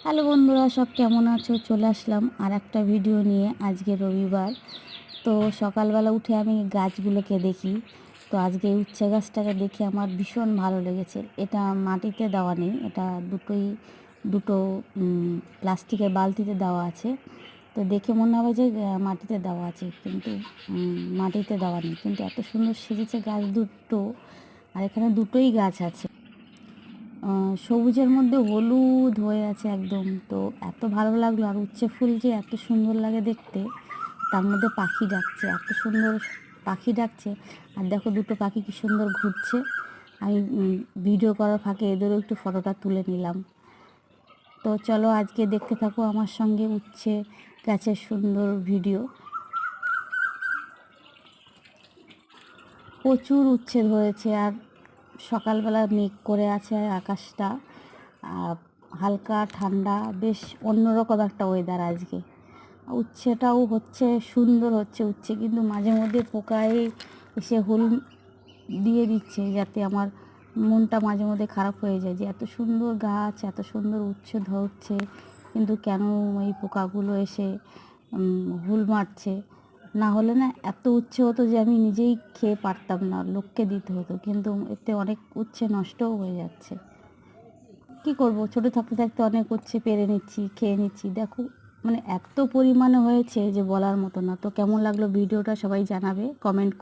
Hello বন্ধুরা, সব কেমন আছো? চলে আসলাম আর একটা ভিডিও নিয়ে। আজকে রবিবার, তো সকালবেলা উঠে আমি গাছগুলোকে দেখি। তো আজকে এই উচ্ছে গাছটাকে দেখে আমার ভীষণ ভালো লেগেছে। এটা মাটিতে দেওয়া নেই, এটা দুটো প্লাস্টিকের বালতিতে দেওয়া আছে। তো দেখে মনে হবে যে মাটিতে দেওয়া আছে, কিন্তু মাটিতে দেওয়া নেই। কিন্তু এত সুন্দর সেজেছে গাছ দুটো। আর এখানে দুটোই গাছ আছে, সবুজের মধ্যে হলুদ হয়ে আছে একদম। তো এত ভালো লাগলো। আর উচ্ছে ফুল যে এত সুন্দর লাগে দেখতে, তার মধ্যে পাখি ডাকছে, এত সুন্দর পাখি ডাকছে। আর দেখো দুটো পাখি কি সুন্দর ঘুরছে। আমি ভিডিও করার ফাঁকে এদেরও একটু ফটোটা তুলে নিলাম। তো চলো আজকে দেখতে থাকো আমার সঙ্গে উচ্ছে গাছের সুন্দর ভিডিও। প্রচুর উচ্ছে ধরেছে। আর সকালবেলা মেঘ করে আছে আকাশটা, হালকা ঠান্ডা, বেশ অন্যরকম একটা ওয়েদার আজকে। উচ্ছেটাও হচ্ছে, সুন্দর হচ্ছে উচ্ছে, কিন্তু মাঝে মধ্যে পোকায় এসে হুল দিয়ে দিচ্ছে, যাতে আমার মনটা মাঝে মধ্যে খারাপ হয়ে যায় যে এত সুন্দর গাছ, এত সুন্দর উচ্ছে ধরছে, কিন্তু কেন এই পোকাগুলো এসে হুল মারছে। না হলে না এত উচ্ছে হতো যে আমি নিজেই খেয়ে পারতাম না, লোককে দিতে হতো। কিন্তু এতে অনেক উচ্ছে নষ্টও হয়ে যাচ্ছে। কি করব, ছোট থাকতে থাকতে অনেক উচ্ছে পেরে নিচ্ছি, খেয়ে নিচ্ছি। দেখো মানে এত পরিমাণে হয়েছে যে বলার মতো না। তো কেমন লাগলো ভিডিওটা সবাই জানাবে, কমেন্ট